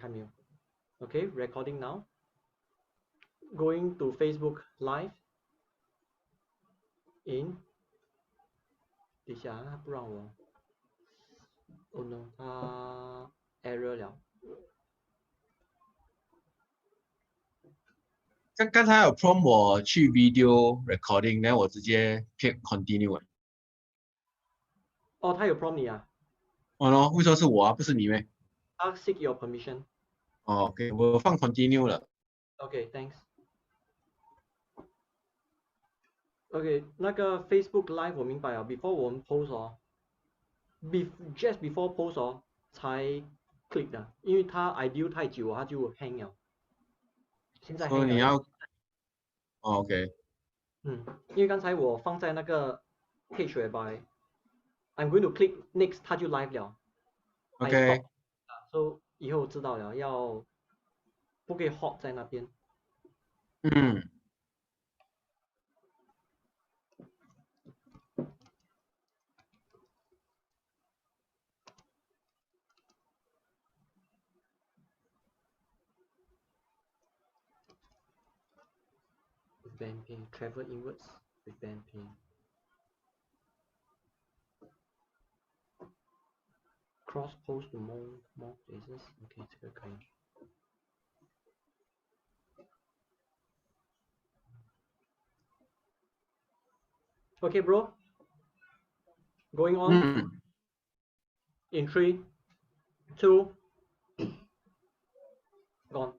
还没有。Okay, recording now. Going to Facebook Live. In. 等一下，他不让我。Oh no， 他 error 了。刚才有 prompt 我去 video recording， 然后我直接 click continue。哦，他有 prompt 你啊？哦喏，为什么是我啊，不是你咩？他 seek your permission。哦 ，OK， 我放 continue 了。Okay, thanks. Okay， 那个 Facebook Live 我明白了 ，before 我们 post 哦 ，just before post 哦才 click 的，因为他 idle 太久，他就 hang 了。现在 hang 了。所以你要，OK。因为刚才我放在那个 page whereby I'm going to click next，它就 live 了。OK。So 以后知道了，要不可以 hot 在那边。Ben Peh, travel inwards with Ben Peh. Cross post to more places. OK， 这个可以。OK, bro. Going on. In 3, 2, gone.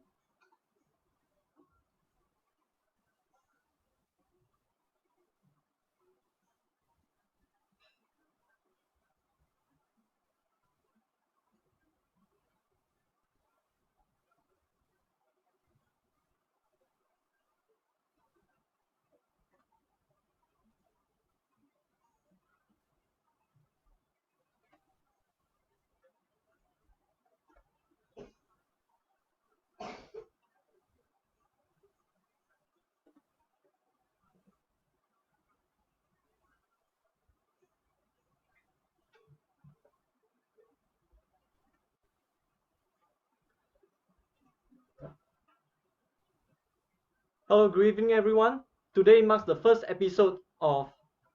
Hello, good evening, everyone. Today marks the first episode of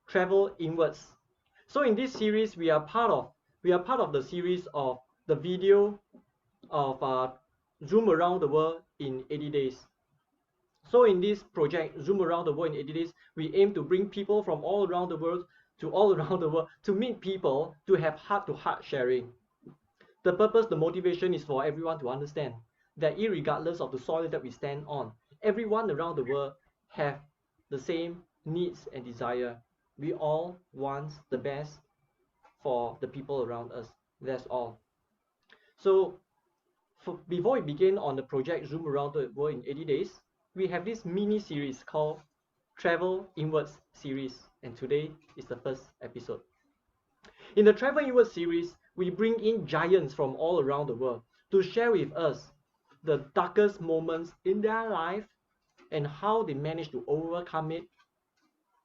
Travel Inwards. So in this series, we are part of the series of the video of Zoom around the world in 80 days. So in this project, Zoom around the world in 80 days, we aim to bring people from all around the world to meet people, to have heart-to-heart sharing. The purpose, the motivation is for everyone to understand that irregardless of the soil that we stand on, everyone around the world have the same needs and desire. We all want the best for the people around us. That's all. So before we begin on the project Zoom around the world in 80 days, we have this mini series called Travel Inwards series, and today is the first episode. In the Travel Inwards series, we bring in giants from all around the world to share with us the darkest moments in their life and how they managed to overcome it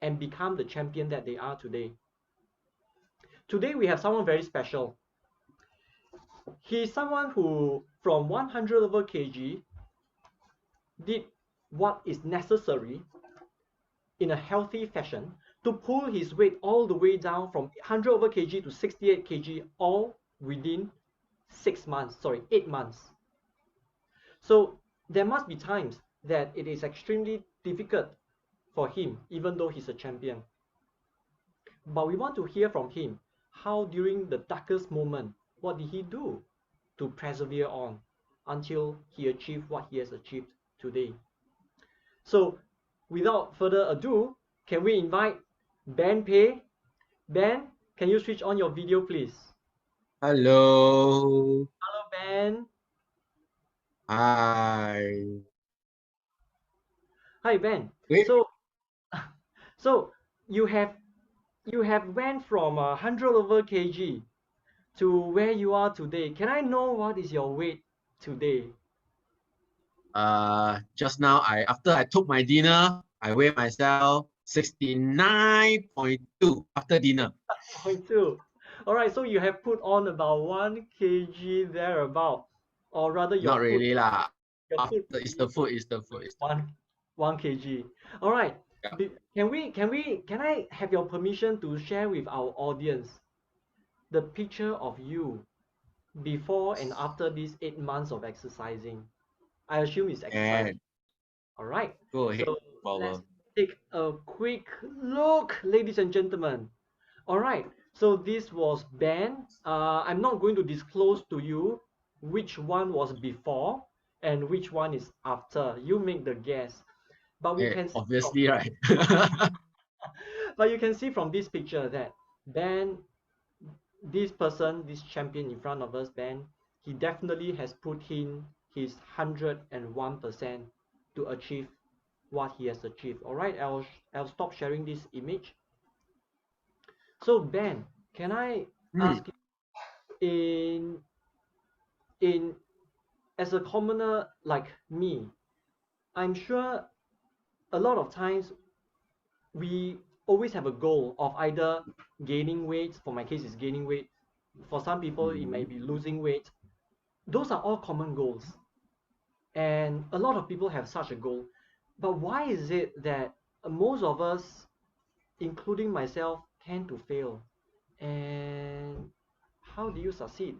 and become the champion that they are today. Today we have someone very special. He is someone who, from 100 over kg, did what is necessary in a healthy fashion to pull his weight all the way down from 100 over kg to 68 kg, all within 8 months. So there must be times that it is extremely difficult for him, even though he's a champion. But we want to hear from him how during the darkest moment, what did he do to persevere on until he achieved what he has achieved today. So without further ado, can we invite Ben Peh? Ben, can you switch on your video, please? Hello. Hello, Ben. Hi. Hi, Ben. Wait. So you have went from 100 over kg to where you are today. Can I know what is your weight today? Just now after I took my dinner, I weigh myself 69.2 after dinner. 0.2. All right, so you have put on about 1 kg thereabout. or rather Not your food? really lah. Your food After it's the food, it's the food, it's the food. one kg. All right. Yeah. Can I have your permission to share with our audience the picture of you before and after these 8 months of exercising? I assume it's exercising. And All right. go ahead, So no let's problem. take a quick look, ladies and gentlemen. All right. So this was Ben. I'm not going to disclose to you which one was before and which one is after. You make the guess. But we can see from Obviously, right? but you can see from this picture that Ben, this person, this champion in front of us, Ben, he definitely has put in his 101% to achieve what he has achieved. All right, I'll stop sharing this image. So Ben, can I Hmm. ask you, in as a commoner like me, I'm sure a lot of times we always have a goal of either gaining weight. For my case, it's gaining weight. For some people, it may Mhm. be losing weight. Those are all common goals, and a lot of people have such a goal. But why is it that most of us, including myself, tend to fail? And how do you succeed?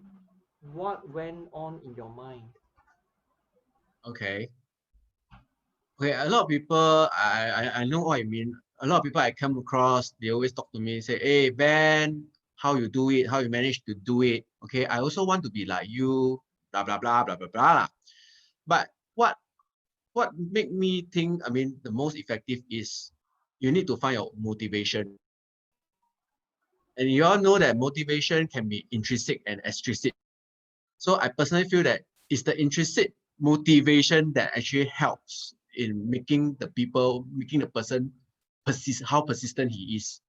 What went on in your mind? Okay. Okay, a lot of people, I know what you mean. A lot of people I come across, they always talk to me, say, hey, Ben, how you do it, how you manage to do it. Okay, I also want to be like you, blah, blah, blah, blah, blah, blah. Lah. But what make me think, I mean, the most effective is you need to find your motivation. And you all know that motivation can be intrinsic and extrinsic. So I personally feel that it's the intrinsic motivation that actually helps in making the person how persistent he is.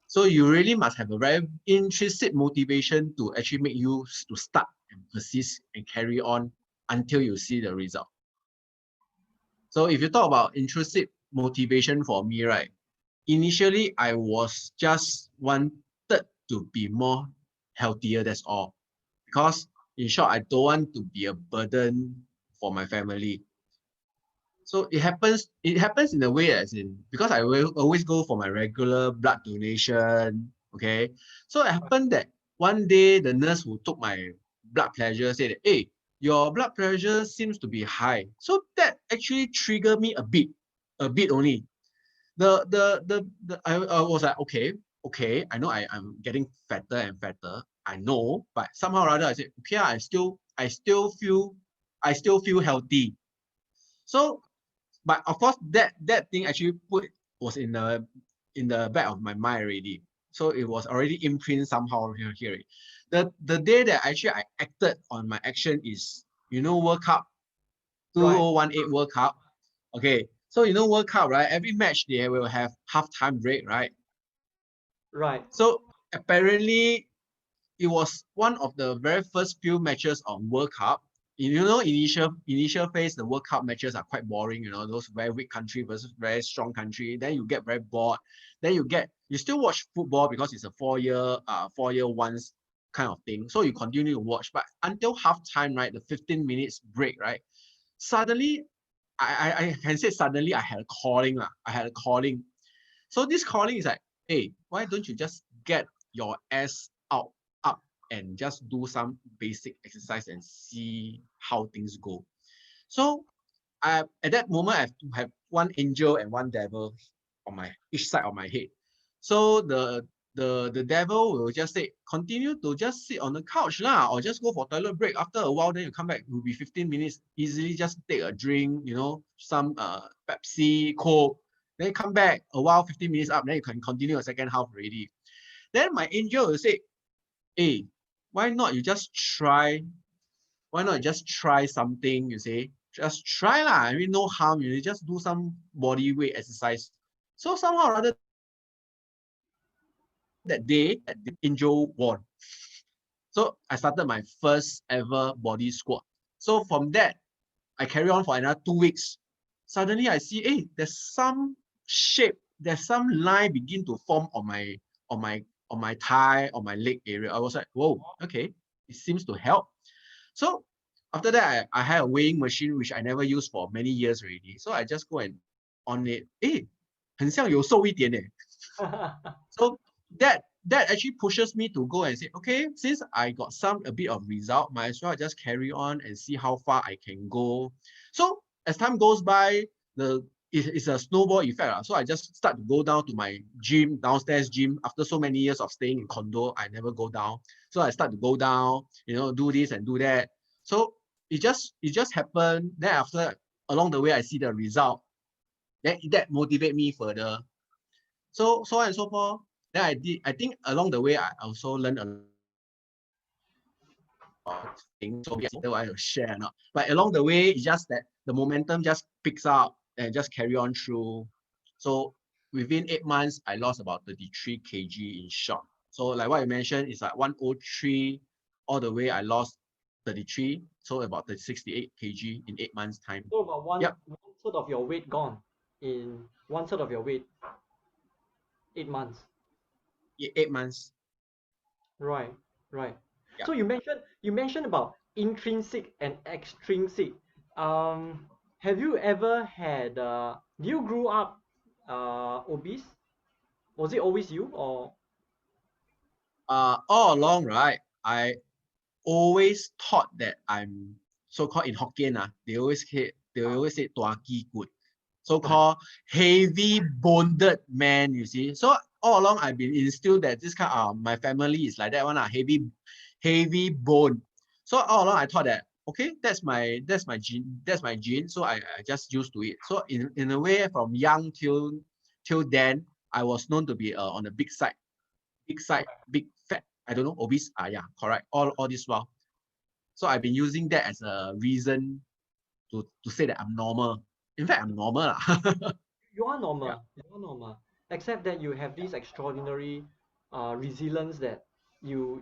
So you really must have a very intrinsic motivation to actually make you to start and persist and carry on until you see the result. So if you talk about intrinsic motivation for me, right? Initially, I was just wanted to be more healthier, that's all. Because in short, I don't want to be a burden for my family. So it happens in a way as in, because I will always go for my regular blood donation, okay? So it happened that one day the nurse who took my blood pressure said, hey, your blood pressure seems to be high. So that actually triggered me a bit only. I was like, okay, I know I'm getting fatter and fatter. I know, but somehow or other I said, okay, I still feel healthy. So, but of course that thing actually was in the back of my mind already. So it was already imprinted somehow here. The day that actually I acted on my action is, World Cup, Right, 2018 World Cup. Okay, so World Cup, right? Every match they will have halftime break, right? right, So apparently it was one of the very first few matches of World Cup. Initial phase, the World Cup matches are quite boring. Those very weak country versus very strong country. Then you get very bored. Then you still watch football because it's a 4 year once kind of thing. So you continue to watch, but until halftime, right, the 15 minutes break, right? Suddenly, I can say suddenly I had a calling lah. I had a calling. So this calling is like, hey, why don't you just get your ass up and just do some basic exercise and see how things go. So at that moment I have to have one angel and one devil on my each side of my head. So the devil will just say, continue to just sit on the couch lah, or just go for toilet break. After a while, then you come back, it will be 15 minutes. Easily just take a drink, some Pepsi, Coke. Then you come back a while, 15 minutes up, then you can continue the second half already. Then my angel will say, hey, why not you just try? Why not just try something? You say, just try lah. I mean, no harm. You just do some body weight exercise. So somehow or other that day, angel won. So I started my first ever body squat. So from that, I carry on for another 2 weeks. Suddenly I see, hey, there's some shape, there's some line begin to form on my on my thigh, on my leg area. I was like, whoa, okay, it seems to help. So After that, I had a weighing machine which I never used for many years already. So I just go and on it. 很像有瘦一点 So that actually pushes me to go and say, okay, since I got a bit of result, might as well just carry on and see how far I can go. So as time goes by, it's a snowball effect. So I just start to go down to my gym, downstairs gym. After so many years of staying in condo, I never go down. So I start to go down, do this and do that. So it just happened. Then after, along the way, I see the result. Then that motivate me further. So on and so forth. Then I think along the way, I also learned a lot of things. So I don't want to share or not. But along the way, it's just that the momentum just picks up and just carry on through. So within 8 months, I lost about 33 kg in short. So like what I mentioned, it's like 103 all the way. I lost 33, so about the 68 kg in 8 months time. So about one, Yep. one third of your weight gone in one third of your weight, 8 months. 8 months. Right, right. Yeah. So you mentioned about intrinsic and extrinsic. Have you ever had you grew up obese? Was it always you or All along, right? I always thought that I'm so-called in Hokkien, they always say tua ki good, so-called heavy boned man, you see. So all along I've been instilled that this kind of my family is like that one, heavy bone. So all along I thought that okay, that's my gene. So I just used to it. So in a way, from young till then, I was known to be on the big side, big fat. I don't know, obese. Yeah, correct. All this while. So I've been using that as a reason to say that I'm normal. In fact, I'm normal. you are Yeah. normal? You are normal, except that you have this extraordinary resilience that you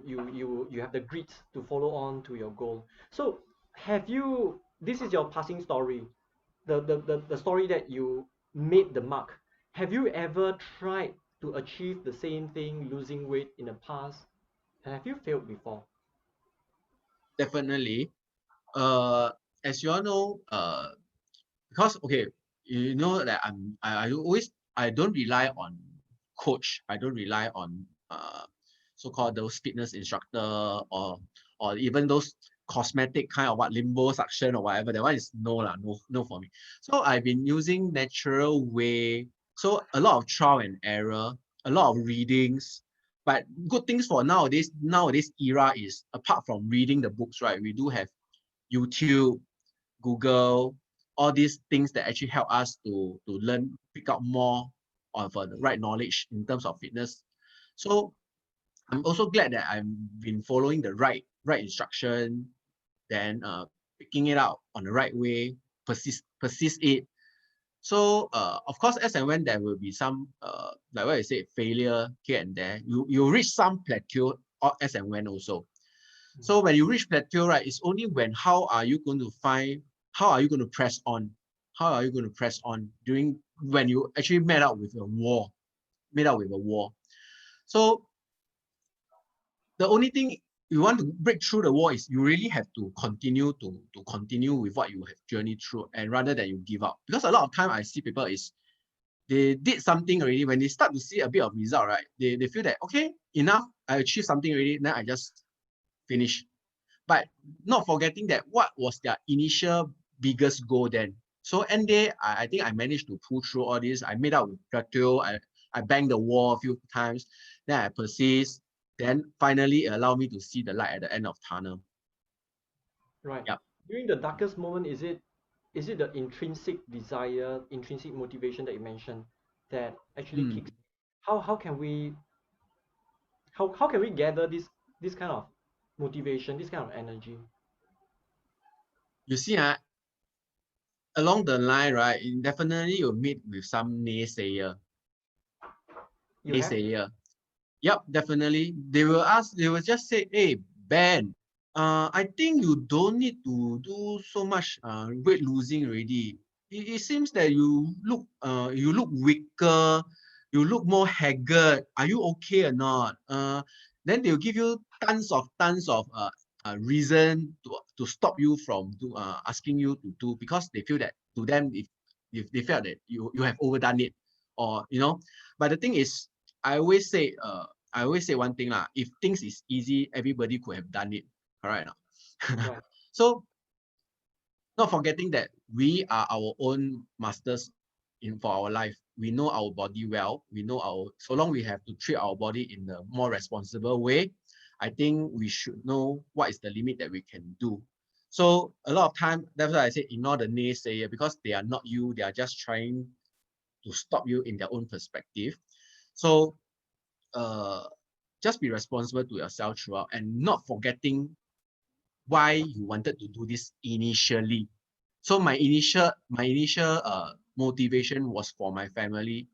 have the grit to follow on to your goal. So have you? This is your passing story, the story that you made the mark. Have you ever tried to achieve the same thing, losing weight in the past? And have you failed before? Definitely. As you all know, because okay, you know that I don't rely on coach. I don't rely on so-called those fitness instructor or even those cosmetic kind of what limbo suction or whatever. That one is no for me. So I've been using natural way. So a lot of trial and error, a lot of readings. But good things for nowadays era is apart from reading the books, right? We do have YouTube, Google, all these things that actually help us to learn, pick up more of the right knowledge in terms of fitness. So I'm also glad that I've been following the right instruction, then picking it out on the right way, persist it. So of course, as and when there will be some like what I said, failure here and there, you reach some plateau as and when also. So when you reach plateau, right, it's only when how are you going to press on? How are you going to press on during when you actually met up with a wall? So the only thing you want to break through the wall is you really have to continue with what you have journeyed through, and rather than you give up. Because a lot of time I see people is they did something already. When they start to see a bit of result, right, they feel that okay, enough, I achieved something already, then I just finish. But not forgetting that what was their initial biggest goal then. So end day, I think I managed to pull through all this. I made up with plateau. I banged the wall a few times. Then I persist. Then finally it allowed me to see the light at the end of tunnel. Right. Yep. During the darkest moment, is it the intrinsic desire, intrinsic motivation that you mentioned that actually Hmm. kicks? How can we how can we gather this kind of motivation, this kind of energy? You see, along the line, right, definitely you'll meet with some naysayer. You have? Yep, definitely. They will just say, hey, Ben, I think you don't need to do so much weight losing already. It seems that you look weaker, you look more haggard. Are you okay or not? Then they'll give you tons of reason to stop you from asking you to do, because they feel that to them, if they felt that you have overdone it, or but the thing is, I always say one thing lah: if things is easy, everybody could have done it, correct or not? Right. So not forgetting that we are our own masters for our life. We know our body well. We know so long we have to treat our body in a more responsible way. I think we should know what is the limit that we can do. So a lot of time, that's why I say ignore the naysayer, because they are not you. They are just trying to stop you in their own perspective. So just be responsible to yourself throughout, and not forgetting why you wanted to do this initially. So my initial motivation was for my family,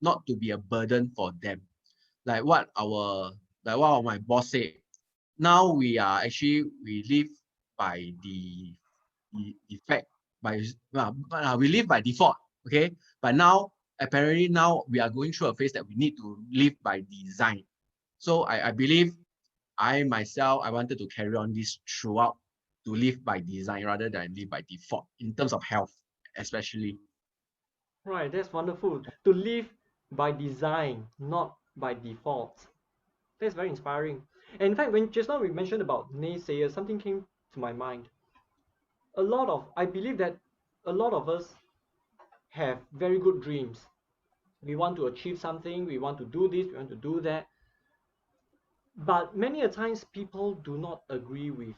not to be a burden for them. Like what my boss said. Now we live by the fact, we live by default. Okay, but now apparently now we are going through a phase that we need to live by design. So I believe I myself, I wanted to carry on this throughout, to live by design rather than live by default in terms of health, especially. Right, that's wonderful. To live by design, not by default. That's very inspiring. And in fact, when just now we mentioned about naysayers, something came to my mind. I believe that a lot of us have very good dreams. We want to achieve something, we want to do this, we want to do that. But many a times people do not agree with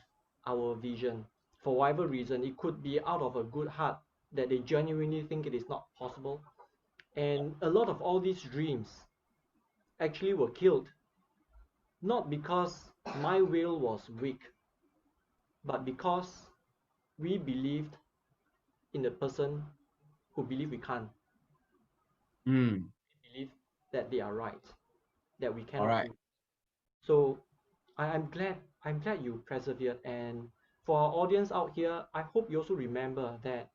our vision for whatever reason. It could be out of a good heart that they genuinely think it is not possible. And a lot of all these dreams actually were killed, not because my will was weak, but because we believed in the person who believed we can't. Mm, We believe that they are right, that we all cannot right. do. So I'm glad you persevered. And for our audience out here, I hope you also remember that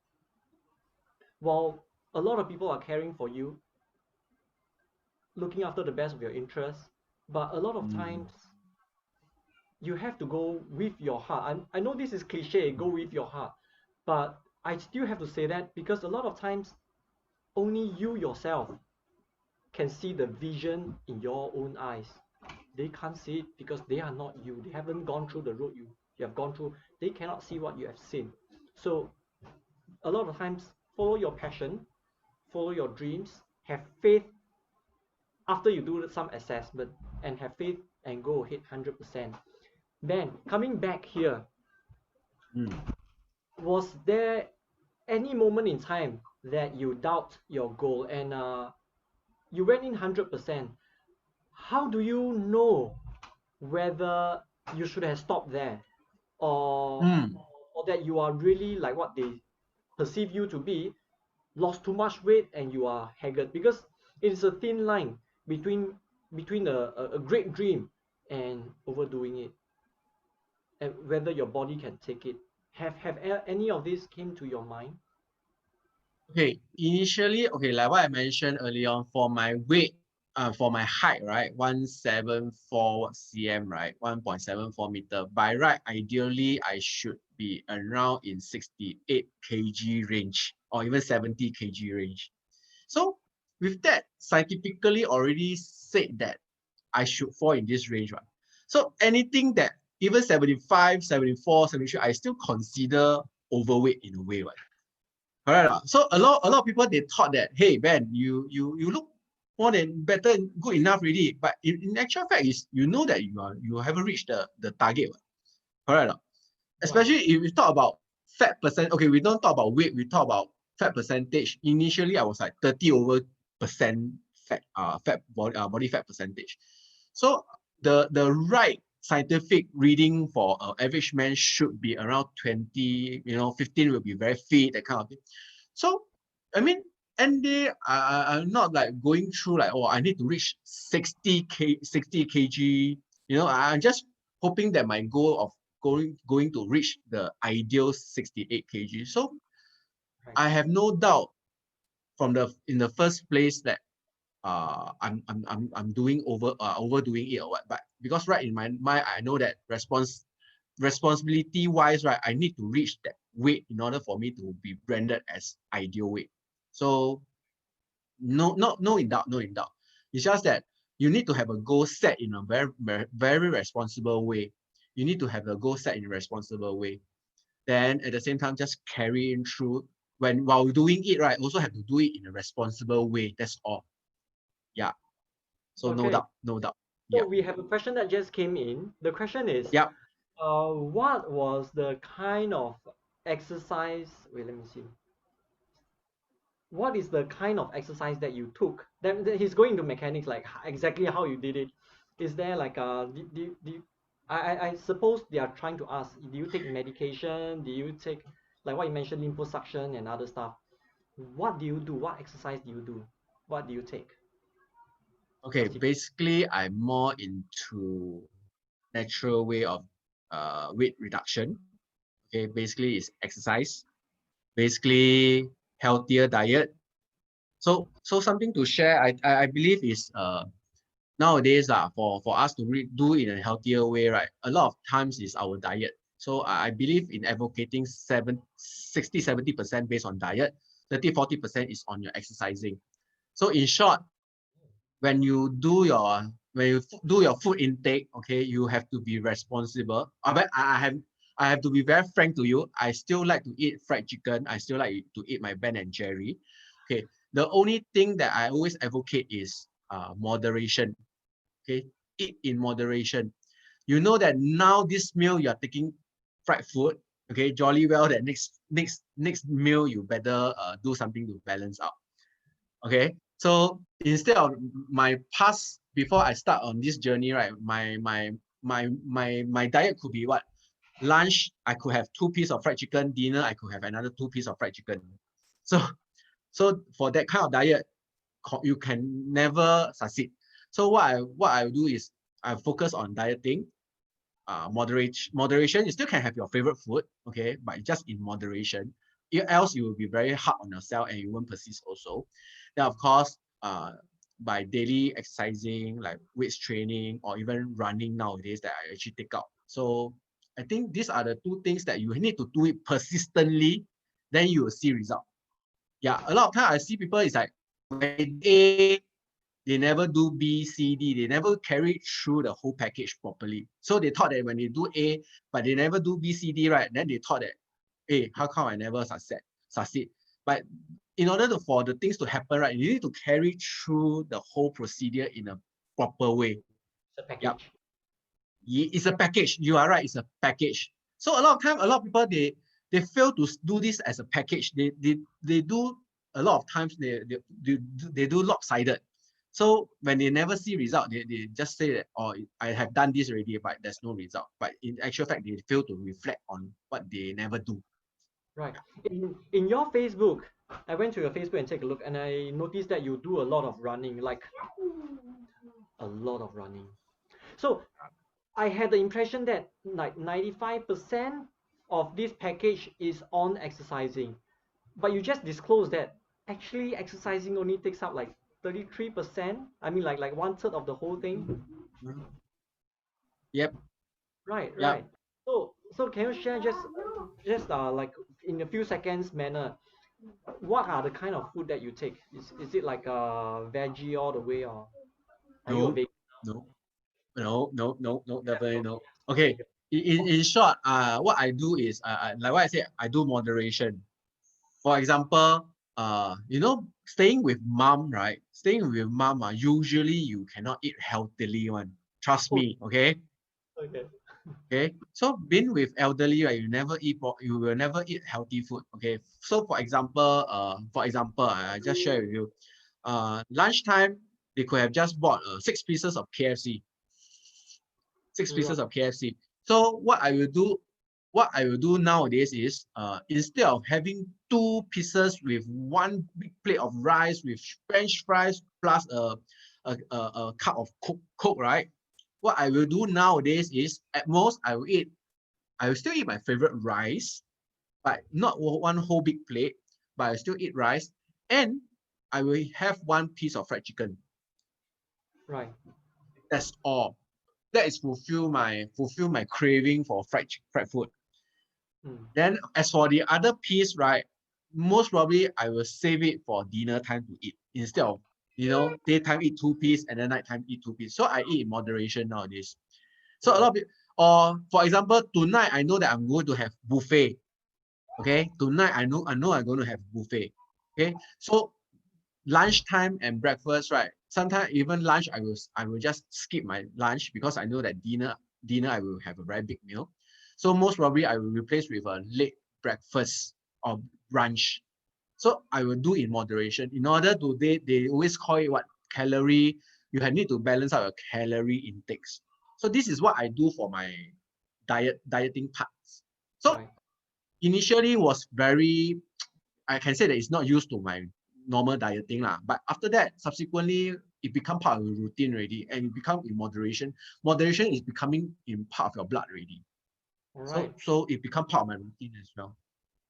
while a lot of people are caring for you, looking after the best of your interests, but a lot of Mm, times you have to go with your heart. I know this is cliche, go with your heart, but I still have to say that because a lot of times only you yourself can see the vision in your own eyes. They can't see it because they are not you. They haven't gone through the road you have gone through. They cannot see what you have seen. So a lot of times follow your passion, follow your dreams, have faith after you do some assessment, and have faith and go ahead 100%. Ben, coming back here, mm. was there any moment in time that you doubt your goal and you went in 100%? How do you know whether you should have stopped there, or Mm. or that you are really like what they perceive you to be, lost too much weight and you are haggard? Because it is a thin line between a great dream and overdoing it, and whether your body can take it. Have any of this came to your mind? Okay, initially, okay, like what I mentioned earlier on, for my weight, for my height, right, 174 cm, right, 1.74 meter. By right, ideally, I should be around in 68 kg range, or even 70 kg range. So with that, scientifically already said that I should fall in this range, right? So anything that even 75, 74, 73, I still consider overweight in a way, right? Correct. So a lot of people, they thought that, hey Ben, you look more than better, good enough already. But in actual fact, is that you haven't reached the target. Correct. Right. Especially if we talk about fat percent. Okay, we don't talk about weight, we talk about fat percentage. Initially, I was like 30 over percent body fat percentage. So the right scientific reading for an average man should be around 20, 15 will be very fit, that kind of thing. So I mean, and I'm not like going through like, oh, I need to reach 60 kg. I'm just hoping that my goal of going to reach the ideal 68 kg. So Right. I have no doubt from in the first place that I'm doing overdoing it or what. But because right in my mind, I know that responsibility wise, right, I need to reach that weight in order for me to be branded as ideal weight. So no in doubt, no in doubt. It's just that you need to have a goal set in a very responsible way. You need to have a goal set in a responsible way. Then at the same time, just carrying through while doing it, right, also have to do it in a responsible way. That's all. Yeah. So no Okay. doubt, no doubt. So Yeah. we have a question that just came in. The question is, Yeah. what was the kind of exercise? Wait, let me see. What is the kind of exercise that you took? Then he's going to mechanics, like exactly how you did it. Is there like I suppose they are trying to ask, do you take medication? Do you take, like what you mentioned, liposuction and other stuff? What do you do? What exercise do you do? What do you take? Okay. Basically, I'm more into natural way of weight reduction. Okay. Basically, it's exercise. Basically, healthier diet. So something to share. I believe is nowadays for us to do in a healthier way, right? A lot of times is our diet. So I believe in advocating 60-70% based on diet, 30-40% is on your exercising. So in short, when you do your food intake, okay, you have to be responsible. But I have to be very frank to you. I still like to eat fried chicken. I still like to eat my Ben and Jerry. Okay, the only thing that I always advocate is moderation. Okay, eat in moderation. You know that now this meal you are taking fried food. Okay, jolly well that next meal you better do something to balance out. Okay, so instead of my past before I start on this journey, right, my diet could be what? Lunch I could have 2 pieces of fried chicken. Dinner I could have another 2 pieces of fried chicken. So for that kind of diet, you can never succeed. So what I do is I focus on dieting, moderation. You still can have your favorite food, okay, but just in moderation. Else you will be very hard on yourself and you won't persist also. Then of course, by daily exercising, like weights training or even running nowadays that I actually take out. So I think these are the two things that you need to do it persistently, then you will see result. Yeah, a lot of time I see people is like when they do A, they never do B, C, D. They never carry through the whole package properly. So they thought that when they do A, but they never do B, C, D, right? Then they thought that, hey, how come I never succeed? But in order for the things to happen, right, you need to carry through the whole procedure in a proper way. It's a Yep. package. It's a package. You are right. It's a package. So a lot of time, a lot of people they fail to do this as a package. They do a lot of times they do lopsided. So when they never see result, they just say that, oh, I have done this already, but there's no result. But in actual fact, they fail to reflect on what they never do. Right. In your Facebook, I went to your Facebook and take a look, and I noticed that you do a lot of running, like a lot of running. So I had the impression that like 95% of this package is on exercising, but you just disclosed that actually exercising only takes up like 33%. I mean, like one third of the whole thing. Mhm. Yep. Right, Yep. right. So can you share just like in a few seconds manner, what are the kind of food that you take? Is it like veggie all the way, or are you a No. vegan? No. No. Yes, Definitely okay, no. yes, Okay. vegan. In short, what I do is, like what I said, I do moderation. For example, staying with mom, right? Staying with mom, usually you cannot eat healthily one. Trust Oh, me, okay? okay. Okay. So being with elderly, right, you will never eat healthy food. Okay. So for example, I just share with you. Lunchtime, they could have just bought 6 pieces of KFC. Six Right. pieces of KFC. So what I will do nowadays is instead of having 2 pieces with one big plate of rice with French fries plus a cup of coke, right? What I will do nowadays is at most I will still eat my favorite rice, but not one whole big plate, but I still eat rice and I will have 1 piece of fried chicken. Right. That's all. that is fulfill my craving for fried food. Then as for the other piece, right, most probably I will save it for dinner time to eat instead of, daytime eat 2 piece and then nighttime eat 2 piece. So I eat in moderation nowadays. So a lot of people, or for example, tonight I know that I'm going to have buffet. Okay, tonight I know I'm going to have buffet. Okay, so lunchtime and breakfast, right? Sometimes even lunch, I will just skip my lunch because I know that dinner I will have a very big meal. So most probably I will replace with a late breakfast or brunch. So I will do in moderation. In order to they always call it what calorie. You need to balance out your calorie intakes. So this is what I do for my dieting parts. So Right. initially was very, I can say that it's not used to my normal dieting lah. But after that, subsequently, it become part of the routine already, and it become in moderation. Moderation is becoming in part of your blood already. All right. So it become part of my routine as well.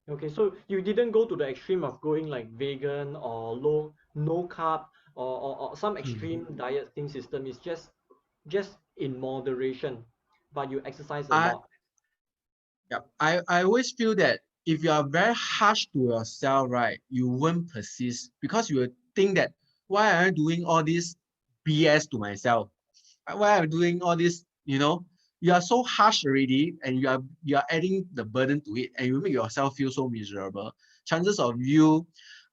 Okay, so you didn't go to the extreme of going like vegan or low no carb or some extreme dieting system. It's just in moderation, but you exercise a I lot. Yeah, I always feel that if you are very harsh to yourself, right, you won't persist because you will think that why am I doing all this BS to myself? Why am I doing all this? You are so harsh already, and you are adding the burden to it, and you make yourself feel so miserable. Chances of you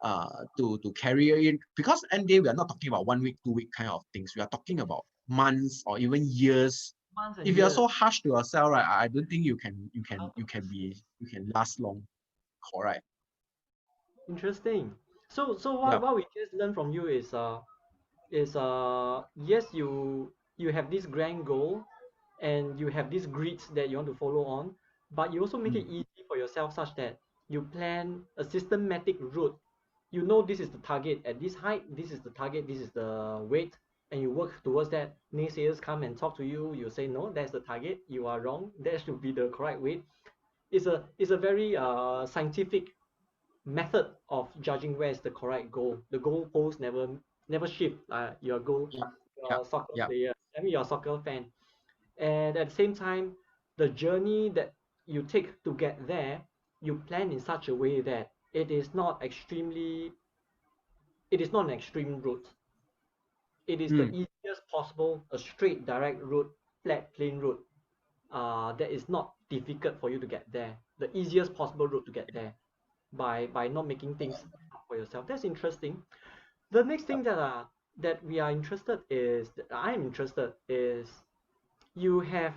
to carry it, because end day we are not talking about 1 week, 2 week kind of things. We are talking about months or even years. Months and If you are years. so harsh to yourself, right, I don't think you can last long. Correct. Interesting. So what Yeah. what we just learned from you is yes, you have this grand goal and you have these grids that you want to follow on, but you also make it Mm, easy for yourself such that you plan a systematic route. You know this is the target at this height, this is the target, this is the weight, and you work towards that. Naysayers come and talk to you, you say no, that's the target, you are wrong, that should be the correct weight. It's a very scientific method of judging where is the correct goal. The goal post never shift. Your goal, yeah. Yeah. you're a soccer Yeah. player. I mean, you're a soccer fan, and at the same time, the journey that you take to get there, you plan in such a way that it is not an extreme route. It is the Mm, easiest possible, a straight, direct route, flat, plain route. That is not difficult for you to get there. The easiest possible route to get there by not making things hard for yourself. That's interesting. The next yeah. thing that we are interested is that I'm interested is you have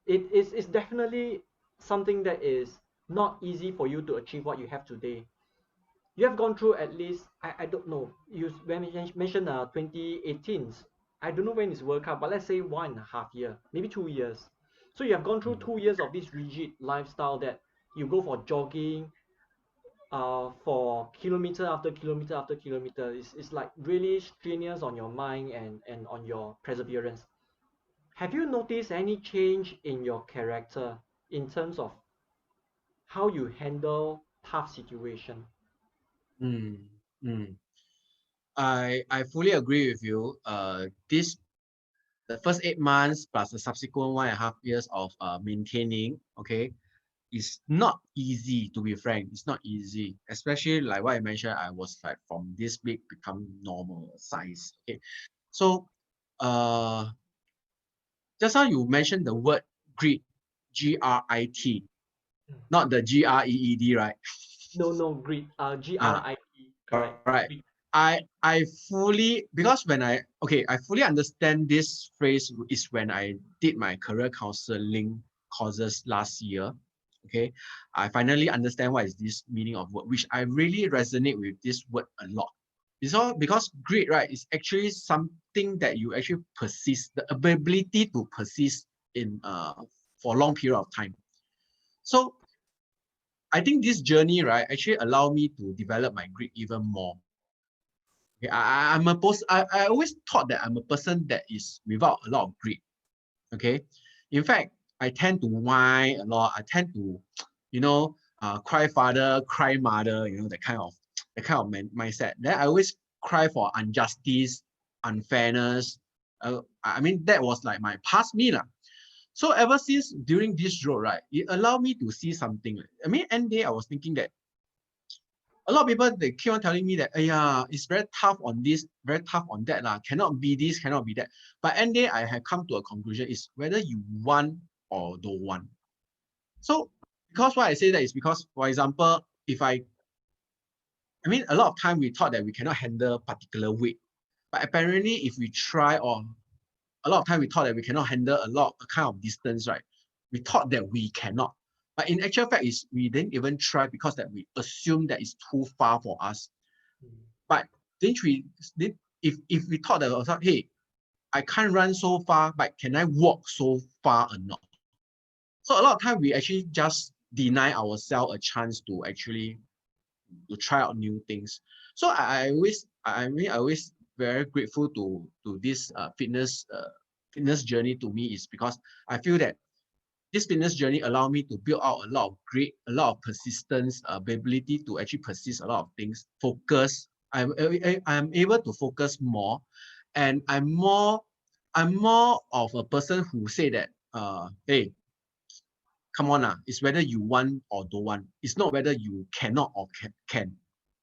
it's definitely something that is not easy for you to achieve what you have today. You have gone through at least I don't know you when you mentioned 2018. I don't know when it's World Cup, but let's say 1.5 year, maybe 2 years. So you have gone through Mm, 2 years of this rigid lifestyle that you go for jogging, for kilometer after kilometer after kilometer. It's like really strenuous on your mind and on your perseverance. Have you noticed any change in your character in terms of how you handle tough situation? mm, mm. I fully agree with you. This the first 8 months plus the subsequent 1.5 years of maintaining, okay, is not easy, to be frank. It's not easy, especially like what I mentioned. I was like from this big become normal size. Okay, so uh, just now you mentioned the word grit, GRIT, not the GREED, right? No, grit. Ah, GRIT. Correct. correct. Grit. I fully, because I fully understand this phrase is when I did my career counseling courses last year. Okay, I finally understand what is this meaning of word, which I really resonate with this word a lot. It's all because grit, right, is actually something that you actually persist, the ability to persist in for a long period of time. So I think this journey, right, actually allowed me to develop my grit even more. Okay, I always thought that I'm a person that is without a lot of grit. Okay. In fact, I tend to whine a lot. I tend to, cry father, cry mother, that kind of mindset. Then I always cry for injustice, unfairness. I mean, that was like my past me lah. So ever since during this road, right, it allowed me to see something. I mean, end day I was thinking that a lot of people, they keep on telling me that, yeah, it's very tough on this, very tough on that lah. Cannot be this, cannot be that. But end day I have come to a conclusion is whether you want or don't want. So because why I say that is because, for example, if I mean, a lot of time we thought that we cannot handle particular weight, but apparently if we try, or a lot of time we thought that we cannot handle a kind of distance, right? We thought that we cannot. But in actual fact is we didn't even try because that we assume that it's too far for us. But didn't we, if we thought that, hey, I can't run so far, but can I walk so far or not? So a lot of time we actually just deny ourselves a chance to actually to try out new things. So I always very grateful to this fitness journey. To me is because I feel that this fitness journey allowed me to build out a lot of persistence, ability to actually persist a lot of things, focus. I'm able to focus more, and I'm more of a person who say that hey, come on, it's whether you want or don't want. It's not whether you cannot or can.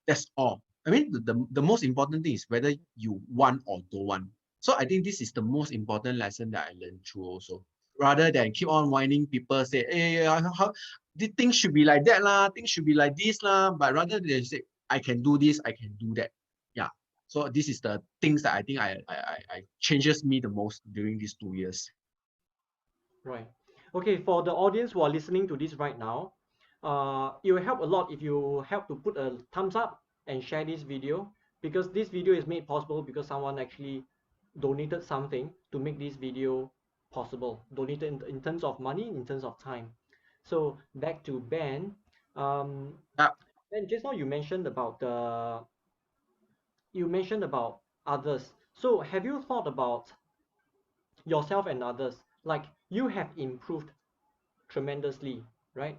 That's all. I mean, the most important thing is whether you want or don't want. So I think this is the most important lesson that I learned through also. Rather than keep on whining, people say, hey, how the things should be like that lah, things should be like this lah. But rather than say, I can do this, I can do that. Yeah. So this is the things that I think I changes me the most during these 2 years. Right. Okay, for the audience who are listening to this right now, it will help a lot if you help to put a thumbs up and share this video, because this video is made possible because someone actually donated something to make this video possible. Donated in terms of money, in terms of time. So back to Ben. Yeah. Ben, just now you mentioned about others. So have you thought about yourself and others? Like, you have improved tremendously, right?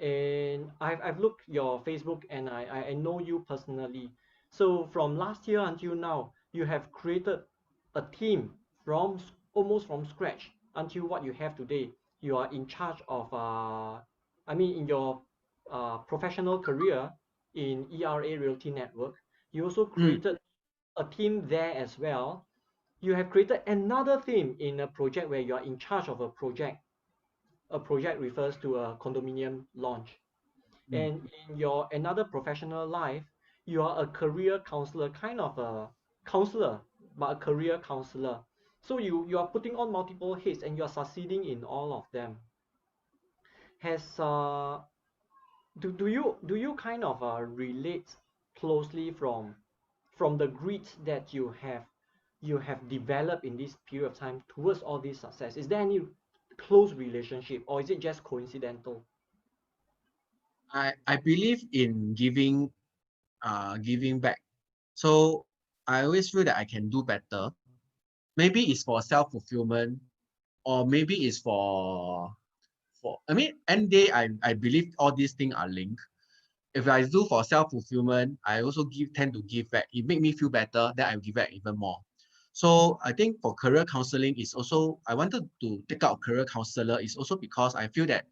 And I've looked your Facebook, and I know you personally. So from last year until now, you have created a team almost from scratch until what you have today. You are in charge of, in your professional career in ERA Realty Network, you also created a team there as well. You have created another team in a project where you are in charge of a project. A project refers to a condominium launch. And in your another professional life, you are a career counselor, kind of a counselor, but a career counselor. So you are putting on multiple hits, and you are succeeding in all of them. Has do you kind of relate closely from the grit that you have developed in this period of time towards all this success? Is there any close relationship, or is it just coincidental? I believe in giving back. So I always feel that I can do better. Maybe it's for self-fulfillment, or maybe it's for I mean, end day I believe all these things are linked. If I do for self-fulfillment, I also tend to give back. It make me feel better, then I give back even more. So I think for career counseling is also, I wanted to take out career counselor is also because I feel that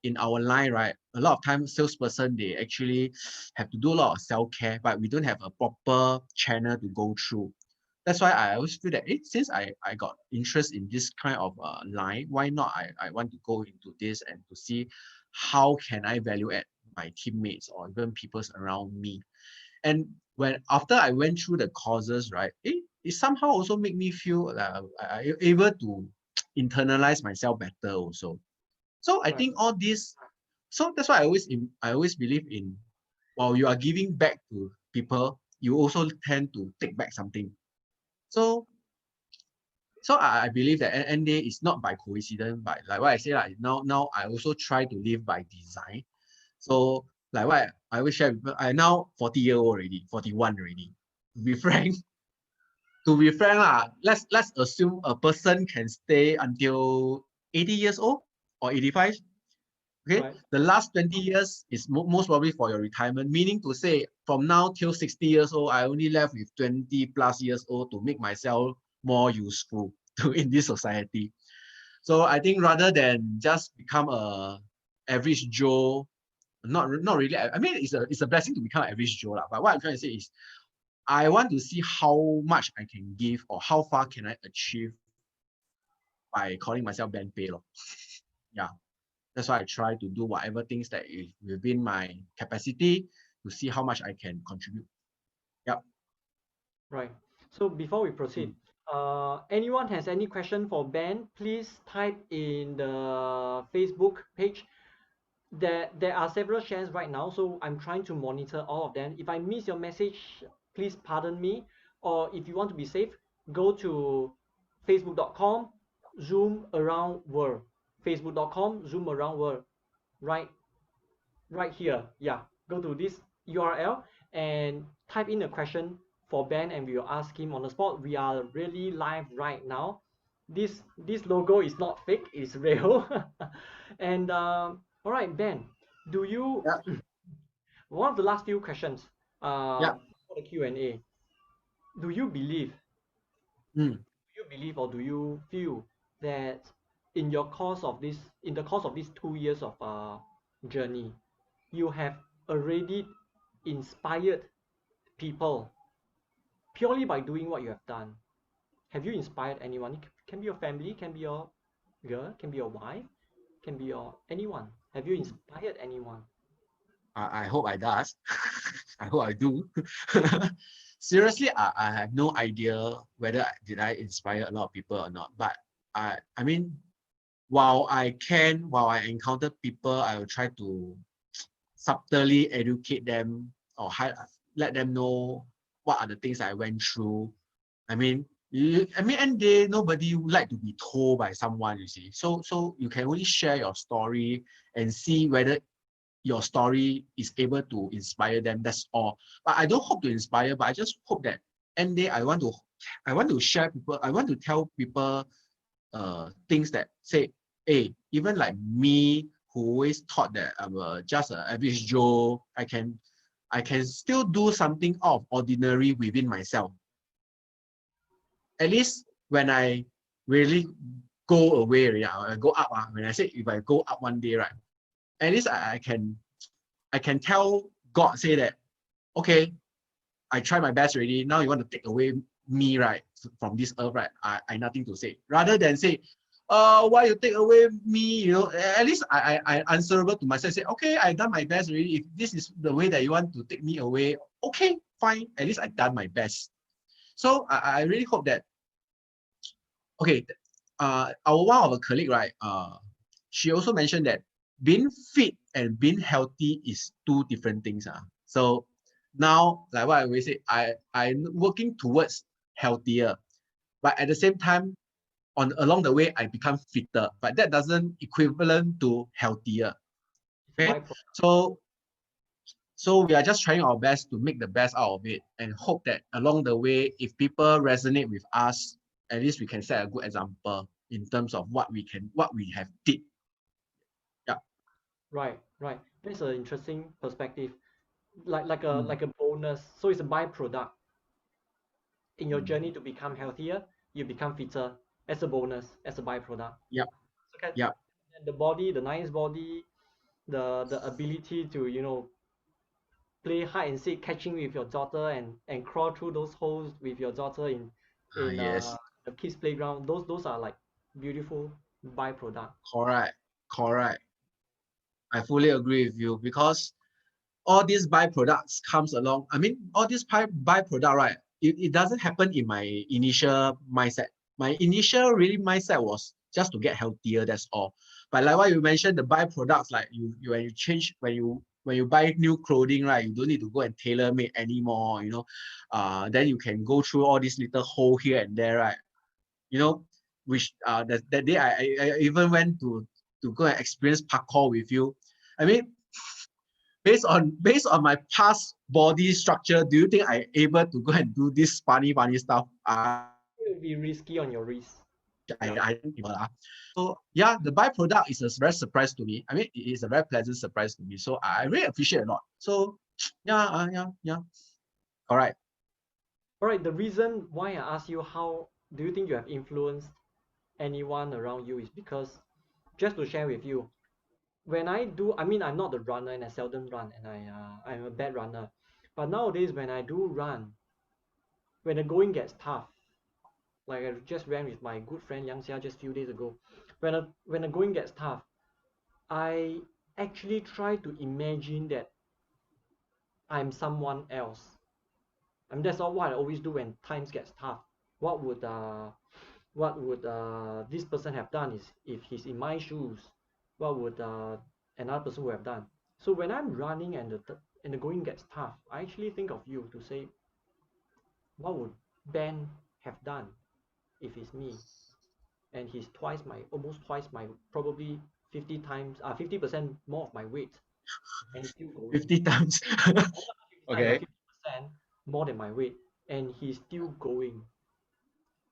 in our line, right, a lot of times salesperson, they actually have to do a lot of self-care, but we don't have a proper channel to go through. That's why I always feel that since I got interest in this kind of line, why not I want to go into this and to see how can I value add my teammates or even people around me. And when after I went through the courses, right, it somehow also make me feel I able to internalize myself better also. So I Right. think all this, so that's why I always believe in, while you are giving back to people, you also tend to take back something. So I believe that end day is not by coincidence, but like what I say, like now I also try to live by design. So like what I always share with people, I now 40-year-old already, 41 already. To be frank, let's assume a person can stay until 80 years old or 85. Okay, Right. the last 20 years is most probably for your retirement, meaning to say from now till 60 years old, I only left with 20 plus years old to make myself more useful to in this society. So I think rather than just become a average Joe, not really. I mean, it's a blessing to become an average Joe, lah. But what I'm trying to say is, I want to see how much I can give or how far can I achieve by calling myself Ben Peh, lor. Yeah, that's why I try to do whatever things that is within my capacity to see how much I can contribute. Yep. Right. So before we proceed, anyone has any question for Ben, please type in the Facebook page. There are several shares right now, so I'm trying to monitor all of them. If I miss your message, please pardon me. Or if you want to be safe, go to facebook.com zoom around world. Facebook.com zoom around world. Right, right here. Yeah, go to this URL and type in a question for Ben, and we will ask him on the spot. We are really live right now. This logo is not fake; it's real. And all right, Ben, do you? Yeah. One of the last few questions Yeah. for the Q&A. Do you believe? Mm. Do you believe, or do you feel that in your course of this, in the course of these 2 years of journey, you have already inspired people purely by doing what you have done? Have you inspired anyone? It can be your family, can be your girl, can be your wife, can be your anyone. Have you inspired anyone? I hope I does. I hope I do. Seriously, I have no idea whether did I inspire a lot of people or not. But I mean, while I encounter people, I will try to subtly educate them or let them know what are the things I went through. I mean, and they nobody would like to be told by someone, you see. So you can only share your story and see whether your story is able to inspire them. That's all. But I don't hope to inspire, but I just hope that end day I want to share people, I want to tell people things that say, hey, even like me who always thought that I'm just an average Joe, I can still do something out of ordinary within myself. At least when I really go away, I go up. When I say if I go up one day, right, at least I can tell God, say that, okay, I try my best already. Now you want to take away me, right, from this earth, right? I nothing to say. Rather than say, why you take away me? You know, at least I answerable to myself. Say, okay, I done my best already. If this is the way that you want to take me away, okay, fine. At least I done my best. So I really hope that, okay, our one of our colleague, right, she also mentioned that being fit and being healthy is two different things. So now, like what I always say, I'm working towards healthier, but at the same time, along the way, I become fitter, but that doesn't equivalent to healthier. It's a Okay, byproduct. so we are just trying our best to make the best out of it and hope that along the way, if people resonate with us, at least we can set a good example in terms of what we have did. Yeah. Right, right. That's an interesting perspective. Mm. Like a bonus. So it's a byproduct in your Mm. journey to become healthier. You become fitter as a bonus, as a byproduct. Yep. Okay. Yep. The body, the nice body, the ability to play hide and seek, catching with your daughter and crawl through those holes with your daughter in Yes. the kids playground. Those are like beautiful byproduct. Correct. Correct. I fully agree with you because all these byproducts comes along. I mean, all these byproduct, right? It doesn't happen in my initial mindset. My initial really mindset was just to get healthier. That's all. But like what you mentioned, the byproducts, like you when you change when you buy new clothing, right? You don't need to go and tailor make anymore. You know, then you can go through all these little hole here and there, right? You know, which that day I even went to go and experience parkour with you. I mean, based on my past body structure, do you think I able to go and do this funny stuff? It will be risky on your wrist. I don't think so. So yeah, the byproduct is a very surprise to me. I mean, it is a very pleasant surprise to me. So I really appreciate a lot. So yeah. All right. All right. The reason why I ask you do you think you have influenced anyone around you? Is because, just to share with you, when I do, I mean, I'm not the runner and I seldom run, and I'm a bad runner. But nowadays, when I do run, when the going gets tough, like I just ran with my good friend Yang Xia just few days ago, when the going gets tough, I actually try to imagine that I'm someone else. I mean, that's all what I always do when times gets tough. What would this person have done is if he's in my shoes? What would another person would have done? So when I'm running and the going gets tough, I actually think of you to say, what would Ben have done if it's me? And he's almost twice my, probably 50 times, 50% more of my weight, and he's still going. 50 times. Almost 50 times, Okay. 50% more than my weight, and he's still going.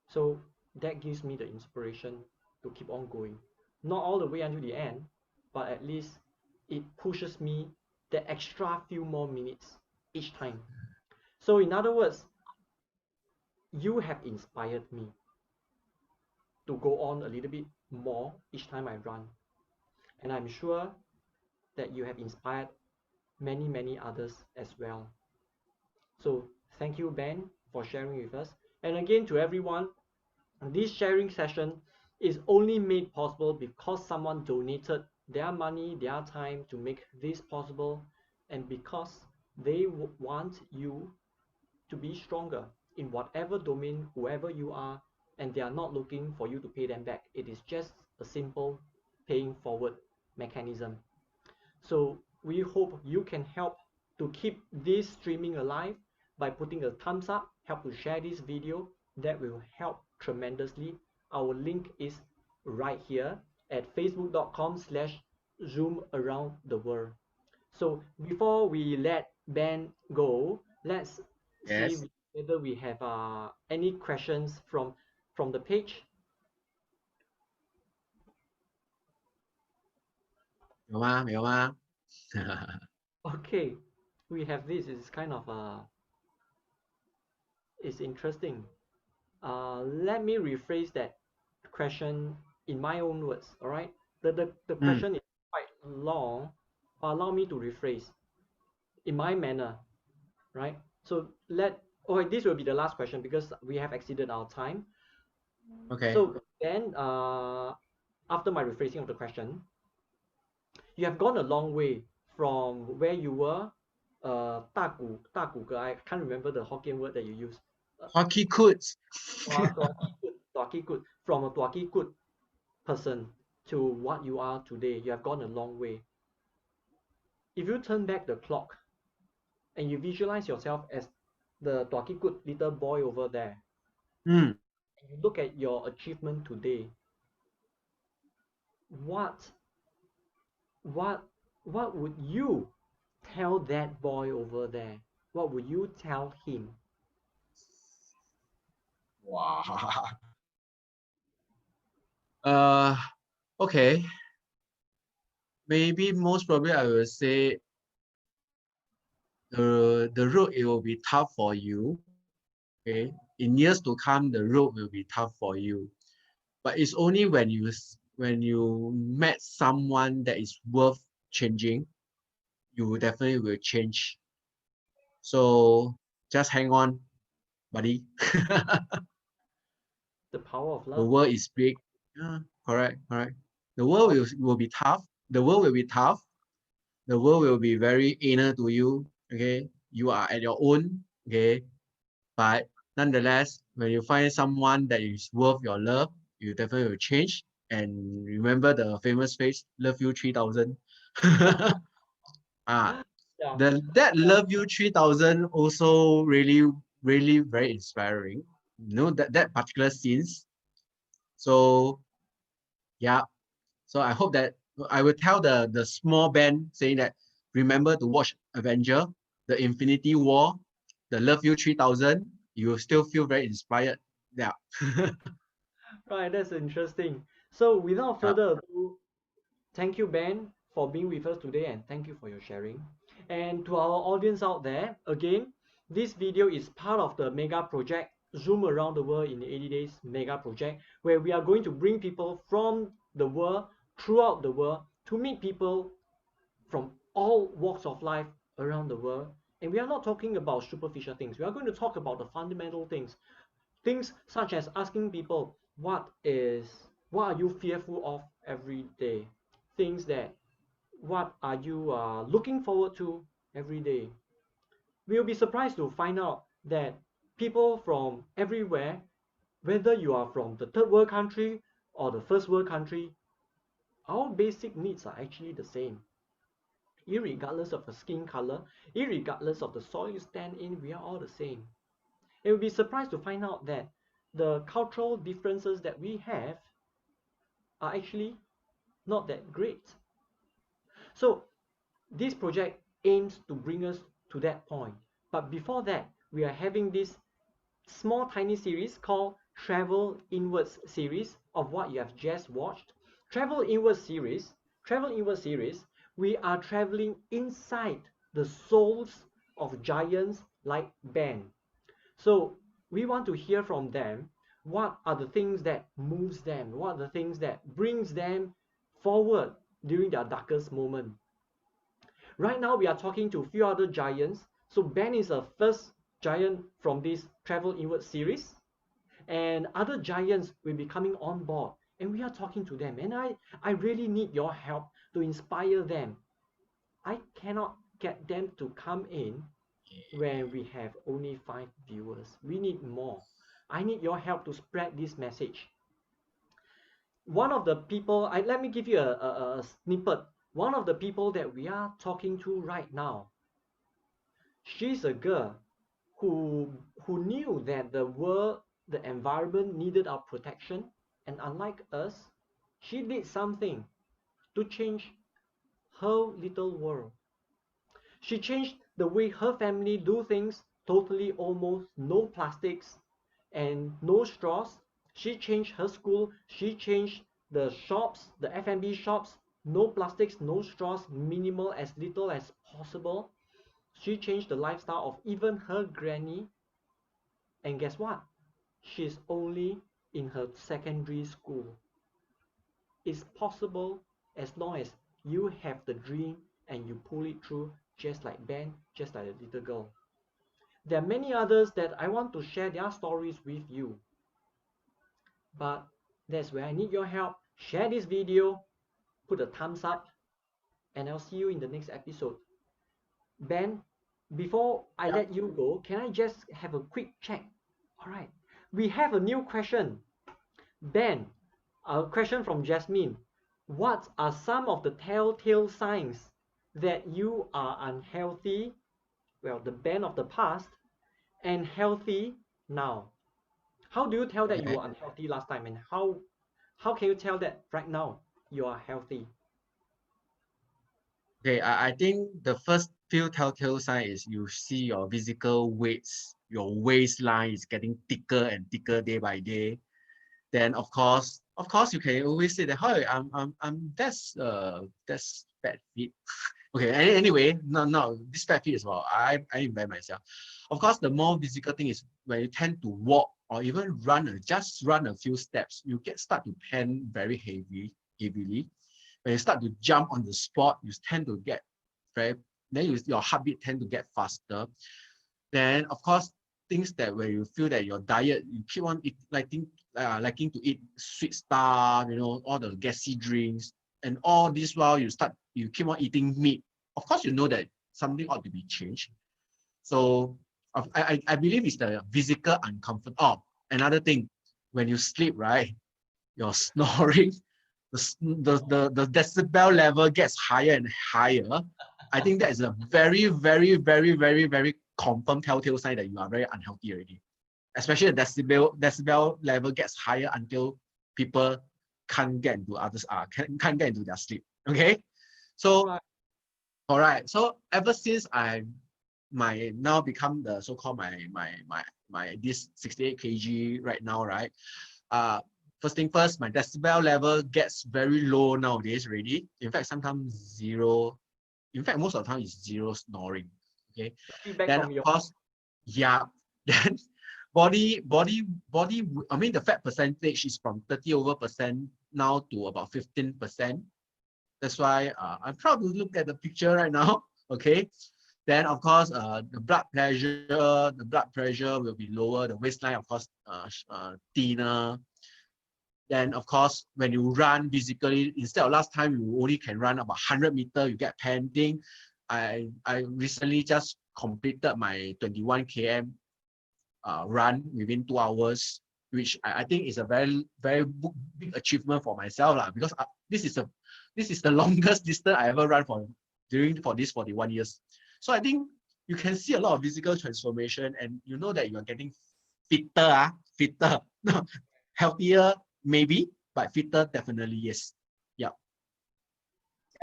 So that gives me the inspiration to keep on going. Not all the way until the end, but at least it pushes me the extra few more minutes each time. So in other words, you have inspired me to go on a little bit more each time I run. And I'm sure that you have inspired many, many others as well. So thank you, Ben, for sharing with us. And again, to everyone, this sharing session is only made possible because someone donated their money, their time to make this possible, and because they want you to be stronger in whatever domain, whoever you are, and they are not looking for you to pay them back. It is just a simple paying forward mechanism. So we hope you can help to keep this streaming alive by putting a thumbs up, help to share this video. That will help tremendously. Our link is right here at facebook.com/zoom around the world. So before we let Ben go, let's see Yes. whether we have any questions from the page. 有吗？有吗？ Okay, we have this. It's kind of it's interesting. Let me rephrase that question in my own words. All right. The Mm, question is quite long, but allow me to rephrase in my manner. Right. So this will be the last question because we have exceeded our time. okay. So then, after my rephrasing of the question, you have gone a long way from where you were. 大骨骼, I can't remember the Hokkien word that you use. Hockey Coots. From a Tuaki Kut person to what you are today, you have gone a long way. If you turn back the clock and you visualize yourself as the Tuaki Kut little boy over there, Mm. and you look at your achievement today, what what what would you tell that boy over there? What would you tell him? Wow. Uh, okay. Maybe most probably I will say the road it will be tough for you. Okay. In years to come, the road will be tough for you. But it's only when you met someone that is worth changing, you definitely will change. So just hang on, buddy. The power of The love. world is big. Yeah, correct, correct. The world will be tough. The world will be tough. The world will be very anal to you. Okay. You are at your own. Okay. But nonetheless, when you find someone that is worth your love, you definitely will change. And remember the famous phrase, love you 3000. ah, Yeah. that love you 3000 also really, really very inspiring. You know, that particular scenes. So yeah. So I hope that I will tell the small band saying that remember to watch Avenger, the Infinity War, the Love You 3000. You will still feel very inspired. Yeah. Right, that's interesting. So without Yeah. further ado, thank you, Ben, for being with us today, and thank you for your sharing. And to our audience out there, again, this video is part of the mega project zoom around the world in 80 days mega project, where we are going to bring people from the world, throughout the world, to meet people from all walks of life around the world. And we are not talking about superficial things. We are going to talk about the fundamental things. Things such as asking people, what are you fearful of every day? Things that, what are you looking forward to every day? We'll be surprised to find out that people from everywhere, whether you are from the third world country or the first world country, our basic needs are actually the same. Irregardless of the skin color, irregardless of the soil you stand in, we are all the same. And we'll be surprised to find out that the cultural differences that we have are actually not that great. So this project aims to bring us to that point. But before that, we are having this small tiny series called Travel Inwards series of what you have just watched. Travel Inwards series, we are traveling inside the souls of giants like Ben. So we want to hear from them, what are the things that moves them, what are the things that brings them forward during their darkest moment. Right now we are talking to a few other giants. So Ben is the first giant from this Travel Inward series, and other giants will be coming on board, and we are talking to them, and I really need your help to inspire them. I cannot get them to come in when we have only 5 viewers. We need more. I need your help to spread this message. One of the people, let me give you a snippet. One of the people that we are talking to right now, she's a girl who knew that the world, the environment needed our protection, and unlike us, she did something to change her little world. She changed the way her family do things, totally almost no plastics and no straws. She changed her school, she changed the shops, the F&B shops, no plastics, no straws, minimal, as little as possible. She changed the lifestyle of even her granny. And guess what? She's only in her secondary school. It's possible as long as you have the dream and you pull it through, just like Ben, just like the little girl. There are many others that I want to share their stories with you. But that's where I need your help. Share this video, put a thumbs up, and I'll see you in the next episode. Ben, before I Yep. let you go, can I just have a quick check? All right. We have a new question. Ben, a question from Jasmine. What are some of the telltale signs that you are unhealthy? Well, the Ben of the past and healthy now. How do you tell that you Okay. were unhealthy last time, and how can you tell that right now you are healthy? Okay, I think the first few telltale sign is you see your physical weights, your waistline is getting thicker and thicker day by day. Then of course, you can always say that, hey, that's fat fit. Okay, anyway, no, this fat fit is well, I invent myself. Of course, the more physical thing is when you tend to walk or even just run a few steps, you start to pant very heavily. When you start to jump on the spot, you tend to get very, then your heartbeat tend to get faster. Then of course, things that where you feel that your diet, you keep on liking to eat sweet stuff, all the gassy drinks, and all this while you keep on eating meat. Of course, you know that something ought to be changed. So I believe it's the physical uncomfort. Oh, another thing, when you sleep, right, your snoring, the decibel level gets higher and higher. I think that is a very, very, very, very, very confirmed telltale sign that you are very unhealthy already. Especially the decibel level gets higher until people can't get into can't get into their sleep. Okay, so Right. all right. So ever since I now become the so-called my this 68 kg right now, right? First thing first, my decibel level gets very low nowadays already. In fact, sometimes zero. In fact, most of the time it's zero snoring. Okay. Feedback Then from of your course, yeah. Then body. I mean, the fat percentage is from 30% now to about 15%. That's why I'm proud to look at the picture right now. Okay. Then of course, the blood pressure will be lower. The waistline, of course, thinner. Then of course, when you run physically, instead of last time you only can run about 100 meters, you get panting. I recently just completed my 21 km run within 2 hours, which I think is a very big achievement for myself lah. Because this is the longest distance I ever run for this 41 years. So I think you can see a lot of physical transformation, and you know that you are getting fitter, healthier maybe, but fitter definitely yes. Yeah.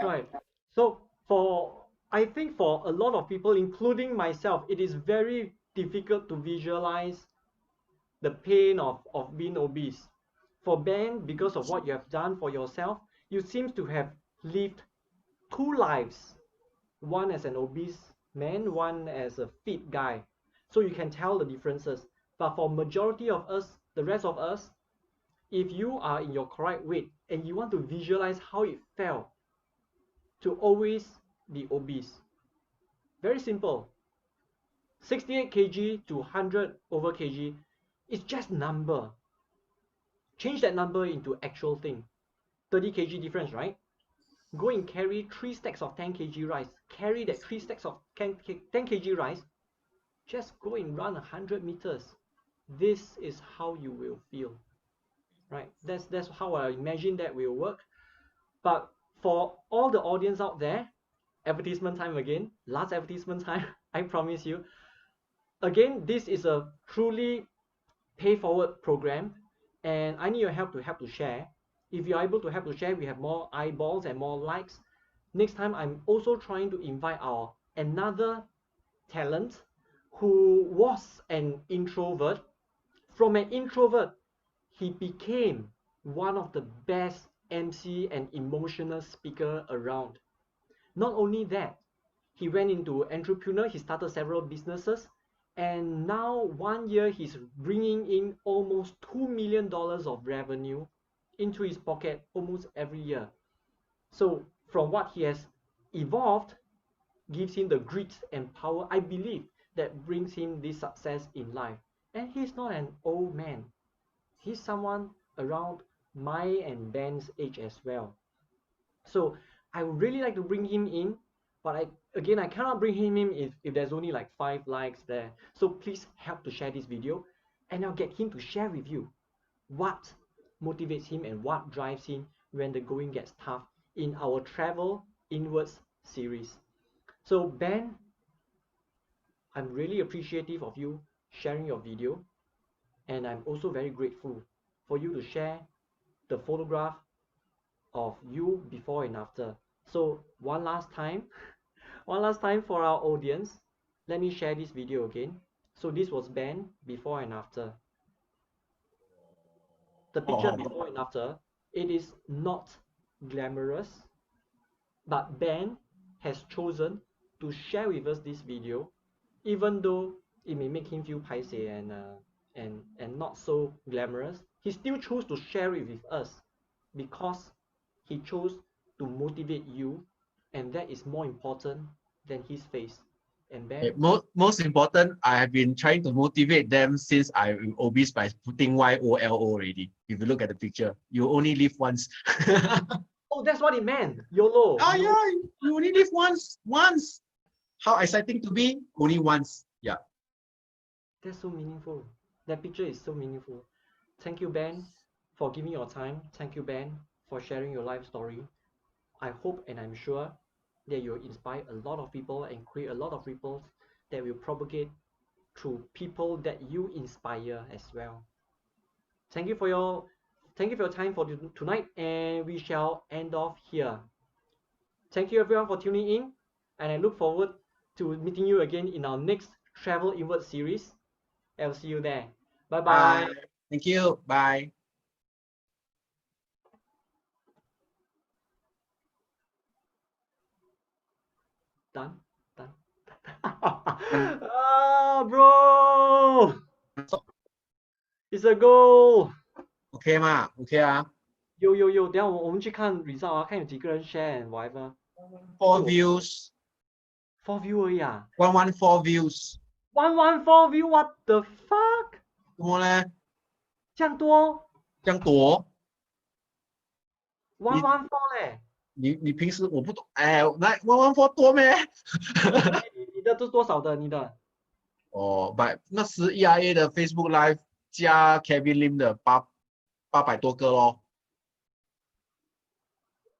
Right. So I think for a lot of people, including myself, it is very difficult to visualize the pain of being obese. For Ben, because of what you have done for yourself, you seem to have lived two lives, one as an obese man, one as a fit guy. So you can tell the differences. But for majority of us, the rest of us, if you are in your correct weight and you want to visualize how it felt to always be obese, very simple. 68 kg to 100 over kg is just number. Change that number into actual thing. 30 kg difference, right? Go and carry 3 stacks of 10 kg rice. Carry that 3 stacks of 10 kg rice. Just go and run 100 meters. This is how you will feel, right? That's how I imagine that will work. But for all the audience out there, advertisement time again. Last advertisement time, I promise you. Again, this is a truly pay forward program, and I need your help to share. If you're able to help to share, we have more eyeballs and more likes. Next time, I'm also trying to invite our another talent who was an introvert. From an introvert, he became one of the best MC and emotional speaker around. Not only that, he went into entrepreneur, he started several businesses, and now 1 year he's bringing in almost $2 million of revenue into his pocket almost every year. So from what he has evolved gives him the grit and power, I believe, that brings him this success in life. And he's not an old man. He's someone around my and Ben's age as well. So I would really like to bring him in, but I cannot bring him in if there's only like 5 likes there. So please help to share this video, and I'll get him to share with you what motivates him and what drives him when the going gets tough in our Travel Inwards series. So Ben, I'm really appreciative of you sharing your video, and I'm also very grateful for you to share the photograph of you before and after. So one last time for our audience, let me share this video again. So this was Ben before and after. The picture before and after, it is not glamorous, but Ben has chosen to share with us this video, even though it may make him feel paiseh and not so glamorous. He still chose to share it with us because he chose to motivate you, and that is more important than his face. And Ben, Most important, I have been trying to motivate them since I'm obese by putting YOLO already. If you look at the picture, you only live once. oh, that's what it meant. YOLO. Ah, yeah, you only live once. Once. How exciting to be? Only once. Yeah. That's so meaningful. That picture is so meaningful. Thank you, Ben, for giving your time. Thank you, Ben, for sharing your life story. I hope and I'm sure that you'll inspire a lot of people and create a lot of ripples that will propagate through people that you inspire as well. Thank you for your time for tonight, and we shall end off here. Thank you everyone for tuning in, and I look forward to meeting you again in our next Travel Inward series. I'll see you there. Bye bye. Thank you. Bye. Done. Done. Ah, bro. It's a go。OK 吗 ？OK 啊。有，等下我们去看 result 啊，看有几个人 share and whatever。 4 views， 4 view 而已啊。114 views， 114 view what the fuck？ 怎么呢？这样多这样多？你114嘞。你平时我不懂，哎，来114多咩？你的是多少的？你的哦，那时 ERA 的 Facebook Live 加 Kevin Lim 的800多个咯。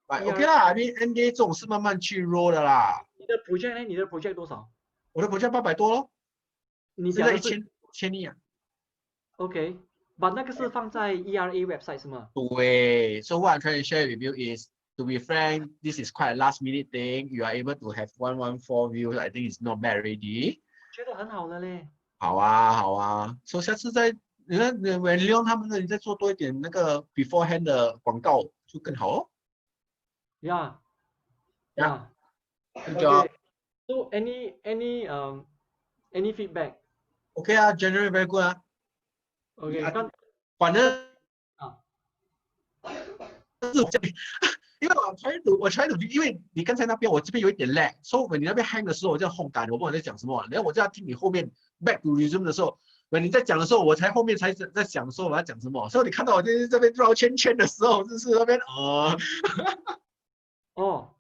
OK 啦，I mean NBA 这种是慢慢去 roll 的啦。你的 project 呢？你的 project 多少？我的 project 800多咯，现在你讲的是1000亿啊。OK，把那个是放在 ERA website 是吗？对，so what I'm trying to share with you is, to be frank, this is quite a last minute thing. You are able to have 114 views, I think it's not bad already. 觉得很好了嘞。好啊，好啊。所以下次再，你看when Leon 他们的，你再做多一点那个 beforehand 的广告就更好哦。Yeah, Yeah, yeah. good Okay. job. So any feedback? OK 啊，generally very good 啊。OK，反正啊因为我 try to， 因为你刚才那边我这边有一点 lag， 所以你那边 hang 的时候我就轰感，我不知道你在讲什么，然后我就要听你后面 back to resume 的时候，你在讲的时候，我才后面才在想说我要讲什么，所以你看到我就是这边绕圈圈的时候，就是那边哦。